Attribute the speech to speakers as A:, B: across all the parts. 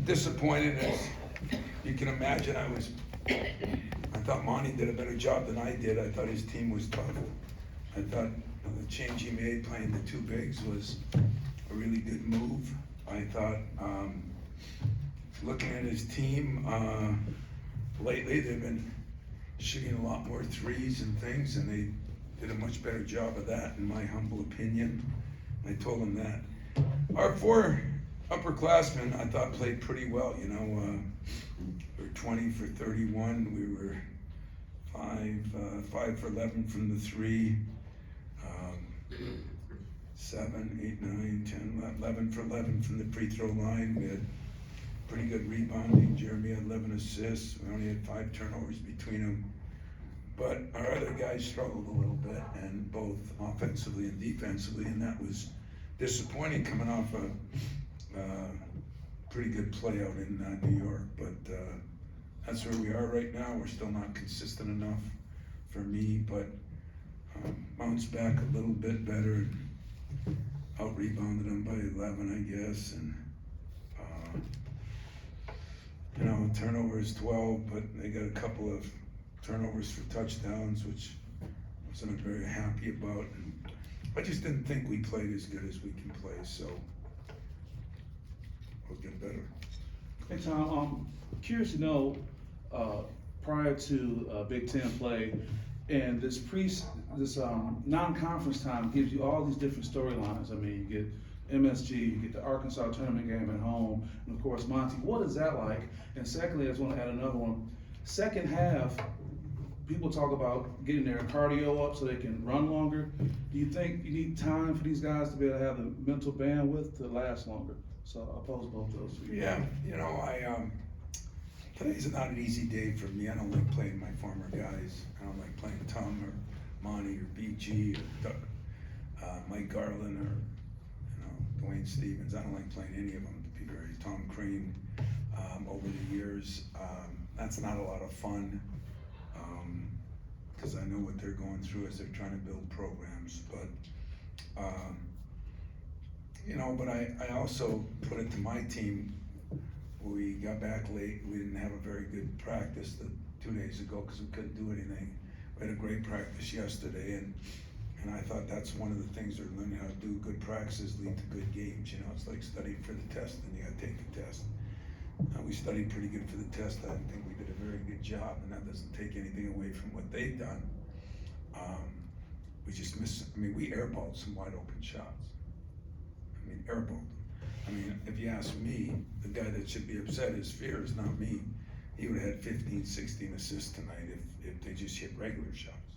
A: disappointed as you can imagine. I thought Monty did a better job than I did. I thought his team was tough. I thought the change he made playing the two bigs was a really good move. I thought, looking at his team, lately they've been shooting a lot more threes and things, and they did a much better job of that, in my humble opinion. I told him that. Our four upperclassmen, I thought, played pretty well. You know, we were 20 for 31. We were 5 for 11 from the three. 7, 8, 9, 10, 11 for 11 from the free throw line. We had pretty good rebounding. Jeremy had 11 assists. We only had 5 turnovers between them. But our other guys struggled a little bit, and both offensively and defensively, and that was disappointing coming off a pretty good play out in New York. But that's where we are right now. We're still not consistent enough for me, but bounced back a little bit better. Out-rebounded them by 11, I guess, and you know, turnovers 12, but they got a couple of turnovers for touchdowns, which I wasn't very happy about. And I just didn't think we played as good as we can play, so we'll get better.
B: Hey Tom, curious to know, prior to Big Ten play, and this non-conference time gives you all these different storylines. I mean, you get MSG, you get the Arkansas tournament game at home, and of course Monty. What is that like? And secondly, I just want to add another one. Second half, people talk about getting their cardio up so they can run longer. Do you think you need time for these guys to be able to have the mental bandwidth to last longer? So I'll pose both those for you.
A: Yeah, you know, today's not an easy day for me. I don't like playing my former guys. I don't like playing Tom or Monty or BG or Mike Garland or Dwayne Stevens. I don't like playing any of them, to be very Tom Crean. Over the years, that's not a lot of fun because I know what they're going through as they're trying to build programs. But you know, but I also put it to my team. We got back late. We didn't have a very good practice 2 days ago because we couldn't do anything. We had a great practice yesterday, and I thought that's one of the things they're learning how to do. Good practices lead to good games. You know, it's like studying for the test, and you got to take the test. We studied pretty good for the test. I think we did a very good job, and that doesn't take anything away from what they've done. We just missed. I mean, we airballed some wide open shots. I mean, airballed. I mean, if you ask me, the guy that should be upset is Fear, is not me. He would have had 15, 16 assists tonight if they just hit regular shots.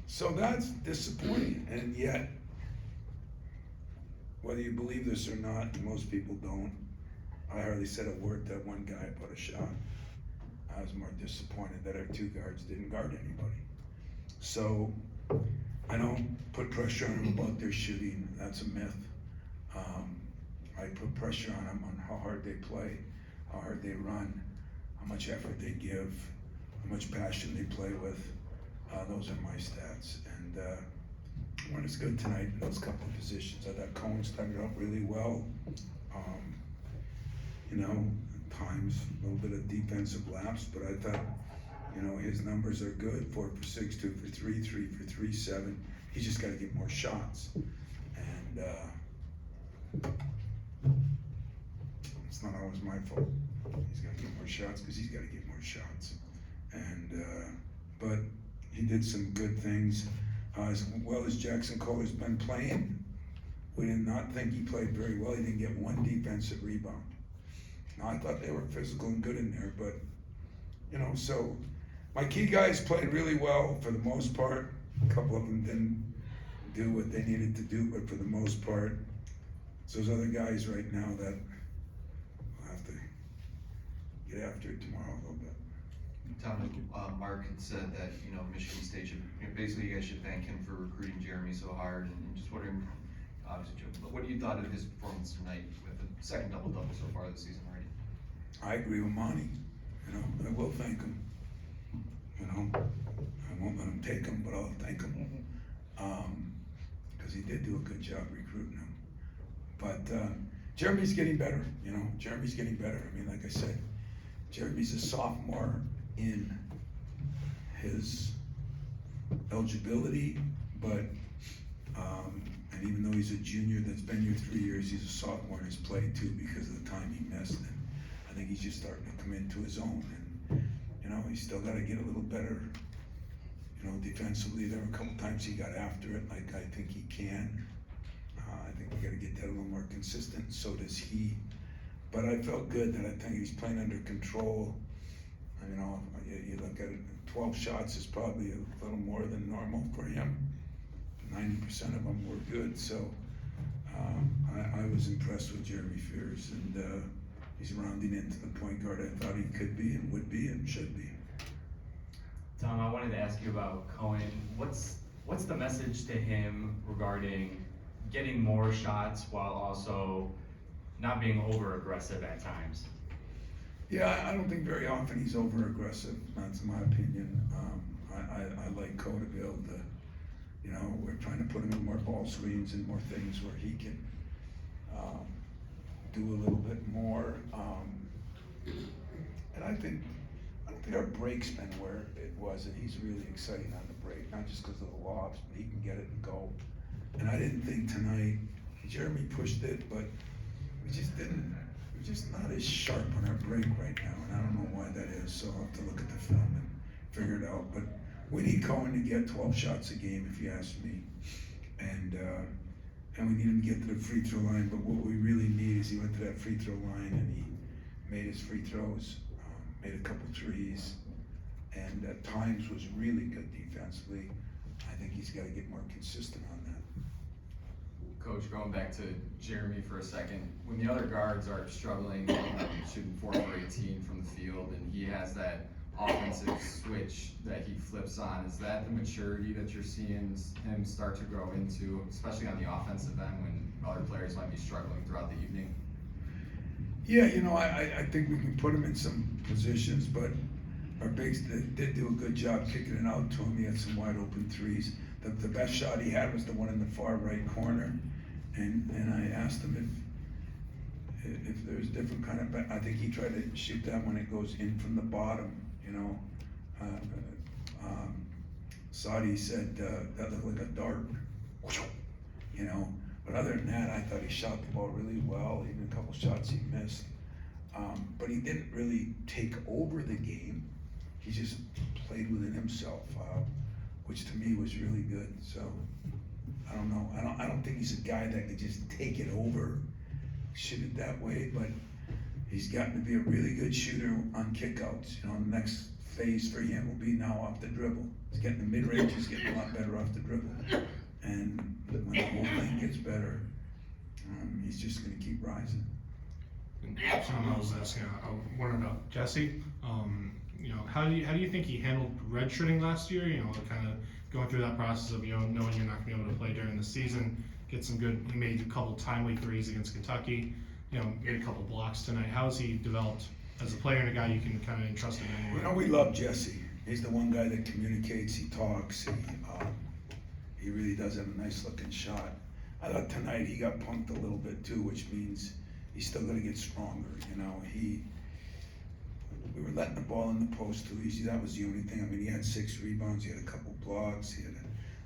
A: So that's disappointing, and yet, whether you believe this or not, most people don't, I hardly said a word to that one guy about a shot. I was more disappointed that our two guards didn't guard anybody. So, I don't put pressure on them about their shooting. That's a myth. I put pressure on them on how hard they play, how hard they run, how much effort they give, how much passion they play with. Those are my stats. And when it's good tonight in those couple of positions, I thought Cohen started out really well. You know, times a little bit of defensive lapse, but I thought, you know, his numbers are good. 4 for 6, 2 for 3, 3 for 3, 7. He's just got to get more shots. And it's not always my fault. He's got to get more shots because he's got to get more shots. And but he did some good things. As well as Jackson Cole has been playing, we did not think he played very well. He didn't get one defensive rebound. Now, I thought they were physical and good in there, but, you know, so my key guys played really well for the most part. A couple of them didn't do what they needed to do, but for the most part, it's those other guys right now that will have to get after it tomorrow a little bit.
C: Tom, Mark had said that, you know, Michigan State should, basically you guys should thank him for recruiting Jeremy so hard, and just wondering, obviously joking, but what do you thought of his performance tonight with the second double-double so far this season already?
A: I agree with Monty. You know, I will thank him. You know, I won't let him take him, but I'll thank him. Because he did do a good job recruiting him. But Jeremy's getting better, Jeremy's getting better. I mean, like I said, Jeremy's a sophomore in his eligibility, but, and even though he's a junior that's been here 3 years, he's a sophomore in his play too because of the time he missed. And I think he's just starting to come into his own, and, he's still gotta get a little better, defensively. There were a couple times he got after it, like I think he can. I think we gotta get that a little more consistent, so does he. But I felt good that I think he's playing under control. You look at it, 12 shots is probably a little more than normal for him. 90% of them were good, so I was impressed with Jeremy Fears, and he's rounding into the point guard I thought he could be and would be and should be.
D: Tom, I wanted to ask you about Cohen. What's the message to him regarding getting more shots while also not being over aggressive at times?
A: Yeah, I don't think very often he's over aggressive. That's my opinion. I like Cohen to be able to, we're trying to put him in more ball screens and more things where he can do a little bit more. And I don't think our break's been where it was, and he's really exciting on the break, not just because of the lobs, but he can get it and go. And I didn't think tonight, Jeremy pushed it, but we're just not as sharp on our break right now, and I don't know why that is, so I'll have to look at the film and figure it out. But we need Cohen to get 12 shots a game, if you ask me, and we need him to get to the free throw line. But what we really need is he went to that free throw line and he made his free throws, made a couple threes, and at times was really good defensively. I think he's got to get more consistent on that.
E: Coach, going back to Jeremy for a second, when the other guards are struggling, shooting 4 for 18 from the field, and he has that offensive switch that he flips on, is that the maturity that you're seeing him start to grow into, especially on the offensive end when other players might be struggling throughout the evening?
A: Yeah, I think we can put him in some positions, but our bigs did do a good job kicking it out to him. He had some wide open threes. The best shot he had was the one in the far right corner, and I asked him if there's different kind of, I think he tried to shoot that when it goes in from the bottom, Saudi said that looked like a dart, but other than that, I thought he shot the ball really well, even a couple shots he missed, but he didn't really take over the game. He just played within himself, which to me was really good. So I don't know. I don't think he's a guy that could just take it over, shoot it that way. But he's gotten to be a really good shooter on kickouts. The next phase for him will be now off the dribble. He's getting the mid range. He's getting a lot better off the dribble. And when the whole thing gets better, he's just going to keep rising.
F: And Tom, I was asking, I wondered about Jesse. How do you think he handled redshirting last year? Kind of going through that process of knowing you're not going to be able to play during the season. Get some good. He made a couple timely threes against Kentucky. Made a couple blocks tonight. How has he developed as a player and a guy you can kind of entrust in anywhere?
A: We love Jesse. He's the one guy that communicates. He talks. He really does have a nice looking shot. I thought tonight he got punked a little bit too, which means he's still going to get stronger. We were letting the ball in the post too easy. That was the only thing. He had 6 rebounds. He had a couple blocks. He had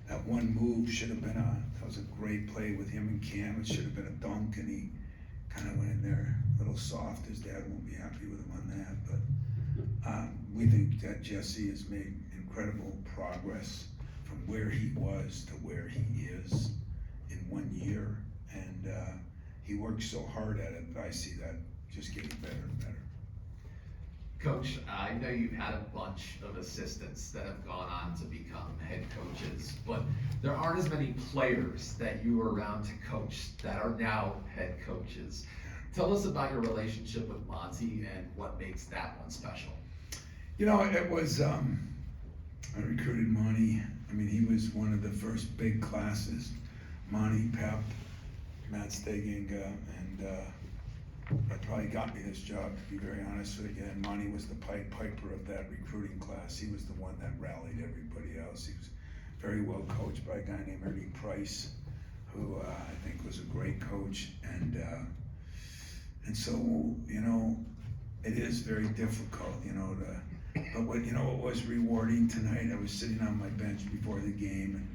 A: that one move should have been that was a great play with him and Cam. It should have been a dunk, and he kind of went in there a little soft. His dad won't be happy with him on that, but we think that Jesse has made incredible progress from where he was to where he is in 1 year, and he works so hard at it. I see that just getting better and better.
G: Coach, I know you've had a bunch of assistants that have gone on to become head coaches, but there aren't as many players that you were around to coach that are now head coaches. Tell us about your relationship with Monty and what makes that one special.
A: It was, I recruited Monty. He was one of the first big classes. Monty, Pep, Matt Steginga, and that probably got me this job, to be very honest with you. And Monty was the Pied Piper of that recruiting class. He was the one that rallied everybody else. He was very well coached by a guy named Ernie Price, who I think was a great coach. And And so, you know, it is very difficult, you know, but what was rewarding tonight, I was sitting on my bench before the game, and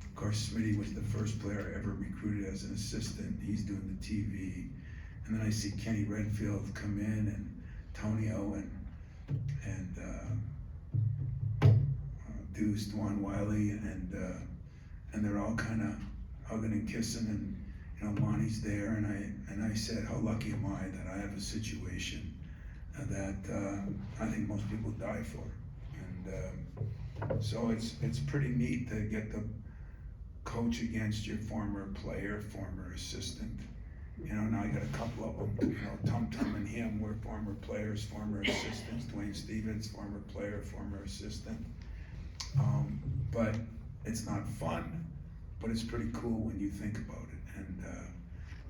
A: of course, Smitty was the first player I ever recruited as an assistant. He's doing the TV. And then I see Kenny Redfield come in, and Tonio, and Deuce, Dwan Wiley, and they're all kind of hugging and kissing, and you know, Monty's there, and I said, how lucky am I that I have a situation that I think most people die for, and so it's pretty neat to get the coach against your former player, former assistant. You know, now I got a couple of them, you know, Tum Tum and him were former players, former assistants. Dwayne Stevens, former player, former assistant. But it's not fun, but it's pretty cool when you think about it.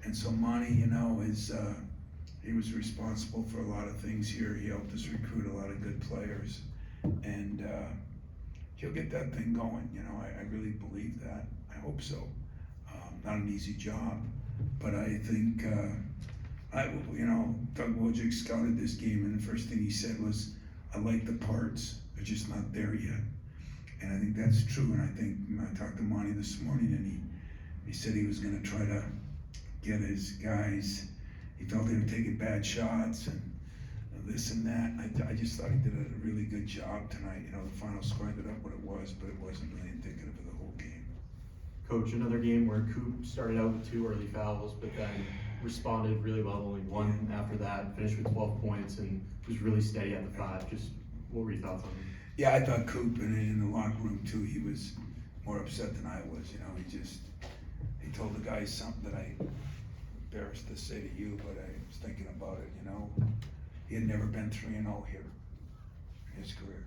A: And so Monty, you know, he was responsible for a lot of things here. He helped us recruit a lot of good players, and he'll get that thing going. You know, I really believe that. I hope so. Not an easy job, but I think, you know, Doug Wojcik scouted this game, and the first thing he said was, I like the parts, they're just not there yet. And I think that's true, and I think, I talked to Monty this morning, and he said he was gonna try to get his guys, he felt they were taking bad shots, and this and that. I just thought he did a really good job tonight. You know, the final score ended up what it was, but it wasn't really indicative of the whole game.
H: Coach, another game where Coop started out with 2 early fouls, but then responded really well, only 1 after that, finished with 12 points, and was really steady at the 5. Just what were your thoughts on him?
A: Yeah, I thought Coop, and in the locker room too, he was more upset than I was. You know, he told the guys something that I embarrassed to say to you, but I was thinking about it. You know, he had never been 3-0 here in his career.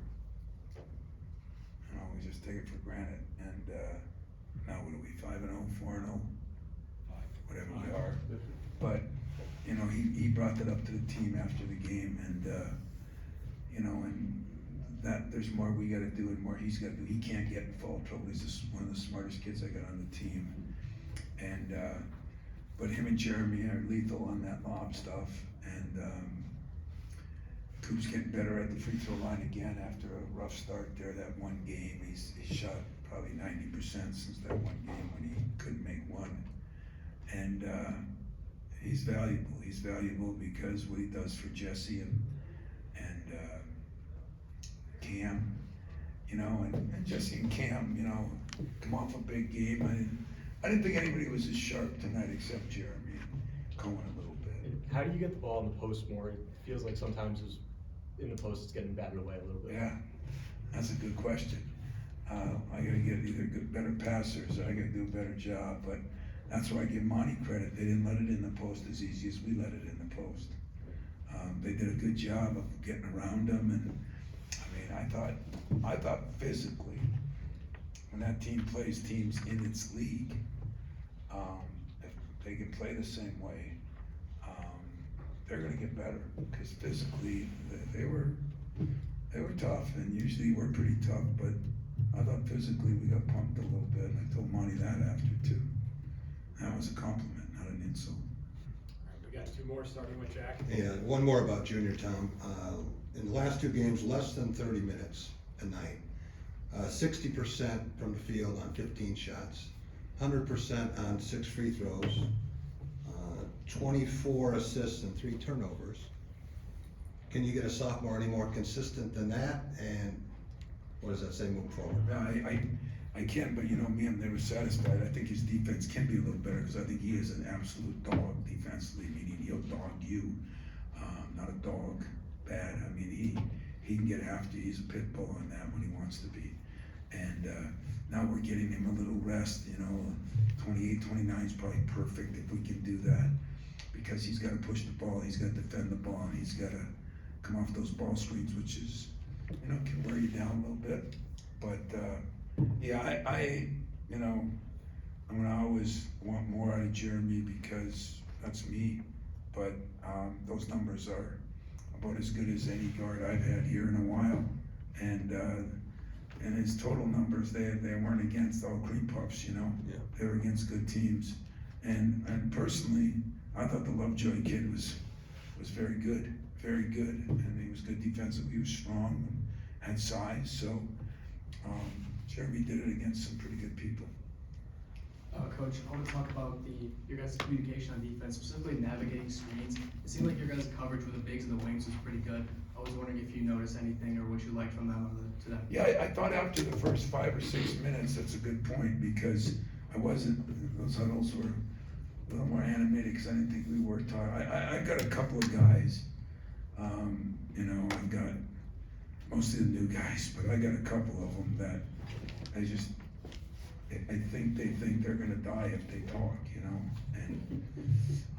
A: You know, we just take it for granted, and now what are we, 5-0, 4-0, whatever we are. But you know, he brought that up to the team after the game, and you know, and that there's more we got to do and more he's got to do. He can't get in foul trouble. He's just one of the smartest kids I got on the team, and but him and Jeremy are lethal on that lob stuff, and Coop's getting better at the free throw line again after a rough start there. That one game, he's shot probably 90% since that one game when he couldn't make one, and he's valuable. He's valuable because what he does for Jesse and Cam, you know, and Jesse and Cam, you know, come off a big game. I didn't think anybody was as sharp tonight except Jeremy and Cohen a little bit.
H: How do you get the ball in the post more? It feels like sometimes in the post it's getting batted away a little bit.
A: Yeah, that's a good question. I gotta get either better passers, or I gotta do a better job, but that's where I give Monty credit. They didn't let it in the post as easy as we let it in the post. They did a good job of getting around them, and I thought physically, when that team plays teams in its league, if they can play the same way, they're gonna get better, because physically, they were tough, and usually we're pretty tough, but I thought physically we got pumped a little bit, and I told Monty that after too. That was a compliment, not an insult.
I: All right, we got 2 more, starting with Jack.
J: Yeah, one more about Junior Tom. In the last 2 games, less than 30 minutes a night. 60% from the field on 15 shots, 100% on 6 free throws, 24 assists and 3 turnovers. Can you get a sophomore any more consistent than that? And what does that say moving forward?
A: I can, but you know me, I'm never satisfied. I think his defense can be a little better, because I think he is an absolute dog defensively, meaning he'll dog you, not a dog bad. I mean, he can get after you. He's a pit bull on that when he wants to be. And now we're getting him a little rest, you know, 28, 29 is probably perfect if we can do that, because he's got to push the ball, he's got to defend the ball, and he's got to come off those ball screens, which is, you know, can wear you down a little bit. But yeah, I you know, I'm gonna always want more out of Jeremy, because that's me. But those numbers are about as good as any guard I've had here in a while, and his total numbers, they weren't against all cream puffs, you know.
J: Yeah.
A: They were against good teams, and personally, I thought the Lovejoy kid was was very good, and he was good defensively, he was strong, and had size, so, Jeremy did it against some pretty good people.
K: Coach, I want to talk about your guys' communication on defense, specifically navigating screens. It seemed like your guys' coverage with the bigs and the wings was pretty good. I was wondering if you noticed anything or what you liked from them today.
A: Yeah, I thought after the first 5 or 6 minutes, that's a good point, because those huddles were a little more animated, because I didn't think we worked hard. I got a couple of guys, I've got most of the new guys, but I got a couple of them that I think they think they're gonna die if they talk, and,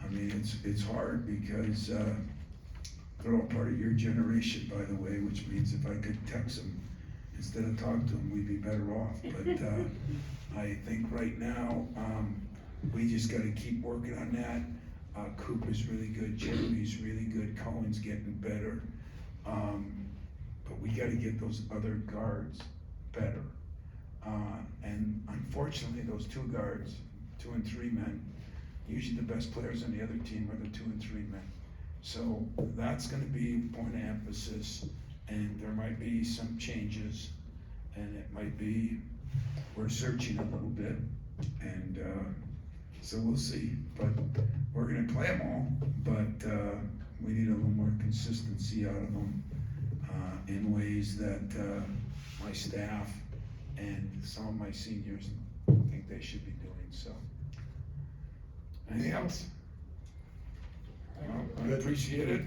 A: I mean, it's hard, because, they're all part of your generation, by the way, which means if I could text them instead of talk to them, we'd be better off, but, I think right now, we just gotta keep working on that. Coop is really good, Jeremy's really good, Cohen's getting better, but we gotta get those other guards better. And unfortunately, those 2 guards, 2 and 3 men, usually the best players on the other team are the 2 and 3 men. So that's gonna be a point of emphasis, and there might be some changes, and it might be, we're searching a little bit, and, so we'll see, but we're gonna play them all, but, we need a little more consistency out of them, in ways that, my staff and some of my seniors think they should be doing, so. Anything else? I appreciate it.